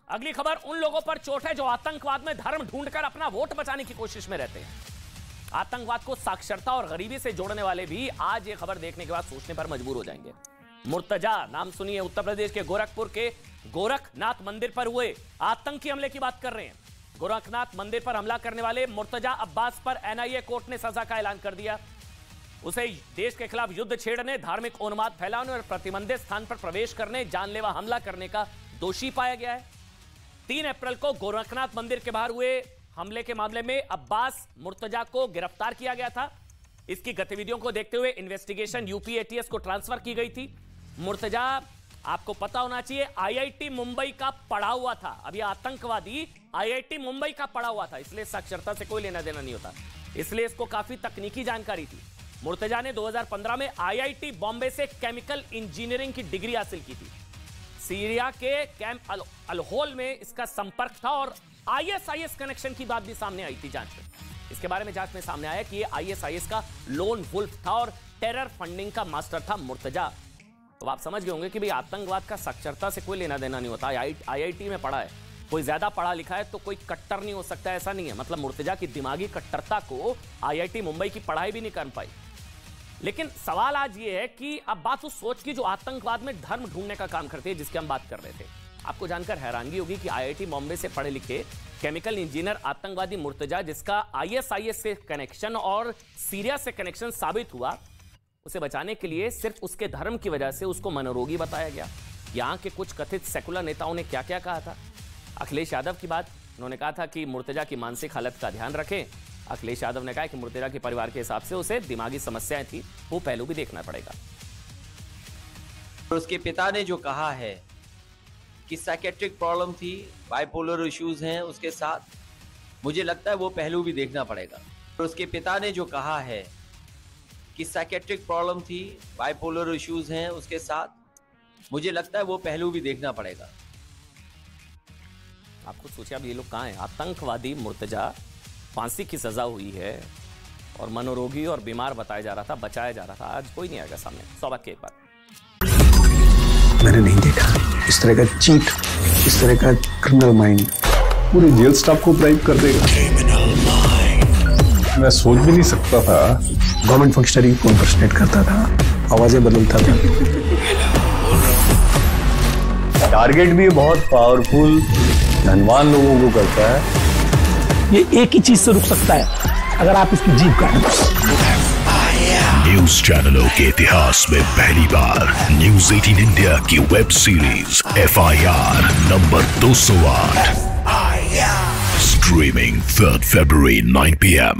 अगली खबर उन लोगों पर चोट है जो आतंकवाद में धर्म ढूंढकर अपना वोट बचाने की कोशिश में रहते हैं। आतंकवाद को साक्षरता और गरीबी से जोड़ने वाले भी आज ये खबर देखने के बाद सोचने पर मजबूर हो जाएंगे। मुर्तजा नाम सुनिए, उत्तर प्रदेश के गोरखपुर के गोरखनाथ मंदिर पर हुए आतंकी हमले की बात कर रहे हैं। गोरखनाथ मंदिर पर हमला करने वाले मुर्तजा अब्बास पर एनआईए कोर्ट ने सजा का ऐलान कर दिया। उसे देश के खिलाफ युद्ध छेड़ने, धार्मिक उन्माद फैलाने और प्रतिबंधित स्थान पर प्रवेश करने, जानलेवा हमला करने का दोषी पाया गया है। 3 अप्रैल को गोरखनाथ मंदिर के बाहर हुए हमले के मामले में अब्बास मुर्तजा को गिरफ्तार किया गया था। इसकी गतिविधियों को देखते हुए इन्वेस्टिगेशन यूपी एटीएस को ट्रांसफर की गई थी। मुर्तजा, आपको पता होना चाहिए, आईआईटी मुंबई का पढ़ा हुआ था। अब यह आतंकवादी आईआईटी मुंबई का पढ़ा हुआ था, इसलिए साक्षरता से कोई लेना देना नहीं होता, इसलिए इसको काफी तकनीकी जानकारी थी। मुर्तजा ने 2015 में आईआईटी बॉम्बे से केमिकल इंजीनियरिंग की डिग्री हासिल की थी। सीरिया के कैंप अल-होल में इसका संपर्क था और आईएसआईएस कनेक्शन की बात भी सामने आई थी जांच में। इसके बारे में जांच में सामने आया कि ये आईएसआईएस का लोन वुल्फ था और टेरर फंडिंग का मास्टर था मुर्तजा। तो आप समझ गए होंगे कि भाई आतंकवाद का साक्षरता से कोई लेना देना नहीं होता। आईआईटी में पढ़ा है, कोई ज्यादा पढ़ा लिखा है तो कोई कट्टर नहीं हो सकता, ऐसा नहीं है। मतलब मुर्तजा की दिमागी कट्टरता को आईआईटी मुंबई की पढ़ाई भी नहीं कर पाई। लेकिन सवाल आज ये है कि अब बात उस सोच की जो आतंकवाद में धर्म ढूंढने का काम करती है, जिसकी हम बात कर रहे थे। आपको जानकर हैरानगी होगी कि आईआईटी बॉम्बे से पढ़े लिखे केमिकल इंजीनियर आतंकवादी मुर्तजा, जिसका आईएसआईएस से कनेक्शन और सीरिया से कनेक्शन साबित हुआ, उसे बचाने के लिए सिर्फ उसके धर्म की वजह से उसको मनोरोगी बताया गया। यहां के कुछ कथित सेकुलर नेताओं ने क्या क्या कहा था। अखिलेश यादव की बात, उन्होंने कहा था कि मुर्तजा की मानसिक हालत का ध्यान रखें। अखिलेश यादव ने कहा कि मुर्तजा के परिवार के हिसाब से उसे दिमागी समस्याएं थी, वो पहलू भी देखना पड़ेगा। उसके पिता ने जो कहा है कि साइकेट्रिक प्रॉब्लम थी, बाइपोलर इश्यूज हैं उसके साथ, मुझे लगता है वो पहलू भी देखना पड़ेगा। उसके पिता ने जो कहा है कि साइकेट्रिक प्रॉब्लम थी, बाइपोलर इश्यूज हैं उसके साथ, मुझे लगता है वो पहलू भी देखना पड़ेगा। आपको सोचिए अब ये लोग कहां हैं? आतंकवादी मुर्तजा, फांसी की सजा हुई है और मनोरोगी और बीमार बताया जा रहा था, बचाया जा रहा था। आज कोई नहीं आएगा सामने। सौभाग्य एक बार मैंने नहीं देखा इस तरह का चीट, इस तरह का क्रिमिनल माइंड पूरे जेल स्टाफ को ब्राइब कर देगा। मैं सोच भी नहीं सकता था गवर्नमेंट फंक्शनरी को इम्पर्सनेट करता था, आवाजें बदलता था। टारगेट भी बहुत पावरफुल, धनवान लोगों को करता है। ये एक ही चीज से रुक सकता है, अगर आप इसकी जीभ काटें। न्यूज चैनलों के इतिहास में पहली बार न्यूज 18 इंडिया की web series FIR number 208 streaming 3 फरवरी 9 PM।